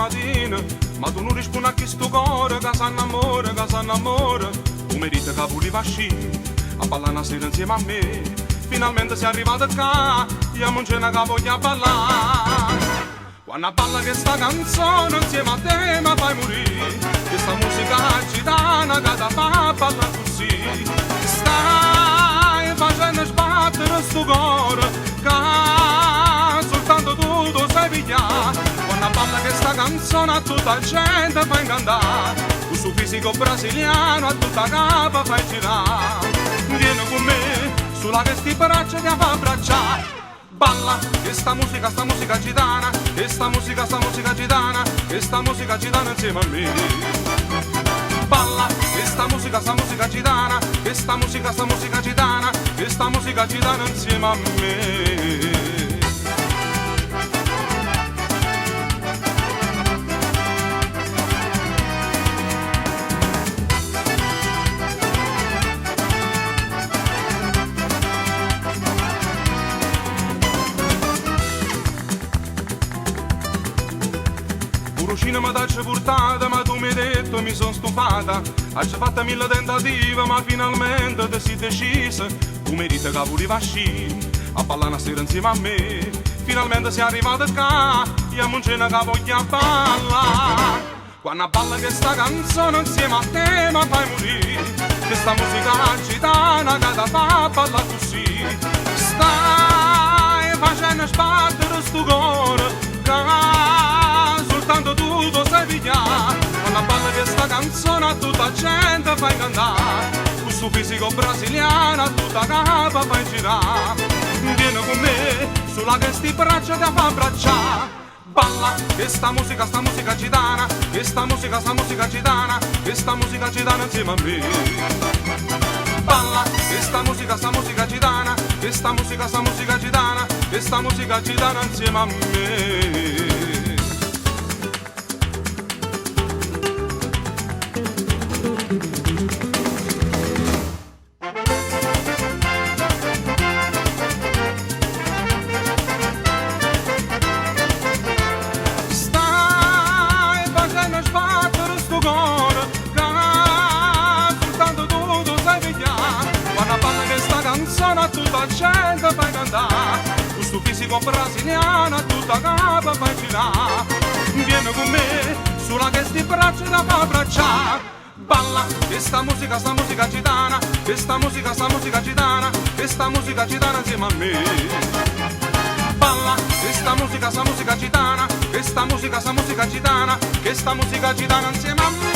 mattina, ma tu non rispondi a questo cuore che s'annamora. Tu meriti che volevi uscire, a ballare una sera insieme a me. Finalmente sei arrivato qua, io non c'è una che voglio ballare. Quando balla questa canzone insieme a te mi fai morire. Questa musica gitana che ti fa ballare così. Stai facendo sbattere sto cuore che soltanto tu lo sai pigliare. Quando balla questa canzone a tutta la gente fa incantare. Questo fisico brasiliano a tutta capa fai girare. Vieni con me, sulla questi braccia ti fa abbracciare. Balla, questa musica gitana, questa musica gitana, questa musica gitana insieme a me. Balla, questa musica gitana, questa musica gitana, questa musica gitana insieme a me. Cucina mi t'hai portata, ma tu mi hai detto mi sono stufata. Hai fatto 1000 tentativi, ma finalmente ti sei decisa. Tu meriti che volevi uscire, a ballare una sera insieme a me. Finalmente sei arrivata qua, io non c'è una che voglio ballare. Quando balla questa canzone insieme a te mi fai morire. Questa musica gitana che ti fa ballare così. Stai facendo sbattere sto cuore soltanto tu lo sai pigliare. Quando balla questa canzone a tutta la gente fai cantare. Questo fisico brasiliano a tutta capa fai girare. Vieni con me, sulla questi braccia ti fa abbracciare. Balla questa musica gitana, questa musica gitana, questa musica gitana insieme a me. Balla questa musica gitana, questa musica gitana, questa musica gitana insieme a me. A tutta la gente fai cantare, questo fisico brasiliano a tutta capa fai girare. Vieni con me, sulla questi braccia da fa abbracciare. Balla questa musica gitana, questa musica gitana, questa musica gitana insieme a me. Balla questa musica gitana, questa musica gitana, questa musica gitana insieme a me.